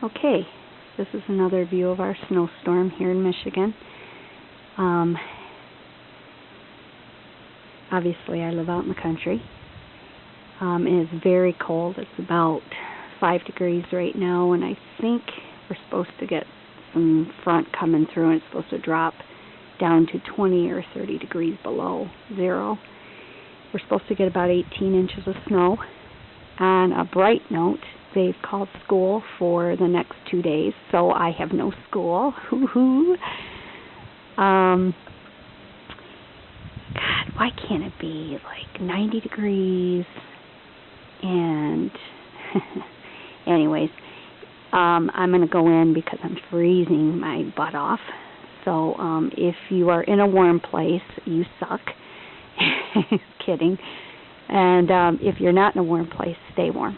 Okay, this is another view of our snowstorm here in Michigan. Obviously I live out in the country. It is very cold. It's about 5 degrees right now, and I think we're supposed to get some front coming through, and it's supposed to drop down to 20 or 30 degrees below zero. We're supposed to get about 18 inches of snow. On a bright note, they've called school for the next 2 days, so I have no school. Hoo-hoo. God, why can't it be like 90 degrees? And anyways, I'm going to go in because I'm freezing my butt off. So if you are in a warm place, you suck. Kidding. And if you're not in a warm place, stay warm.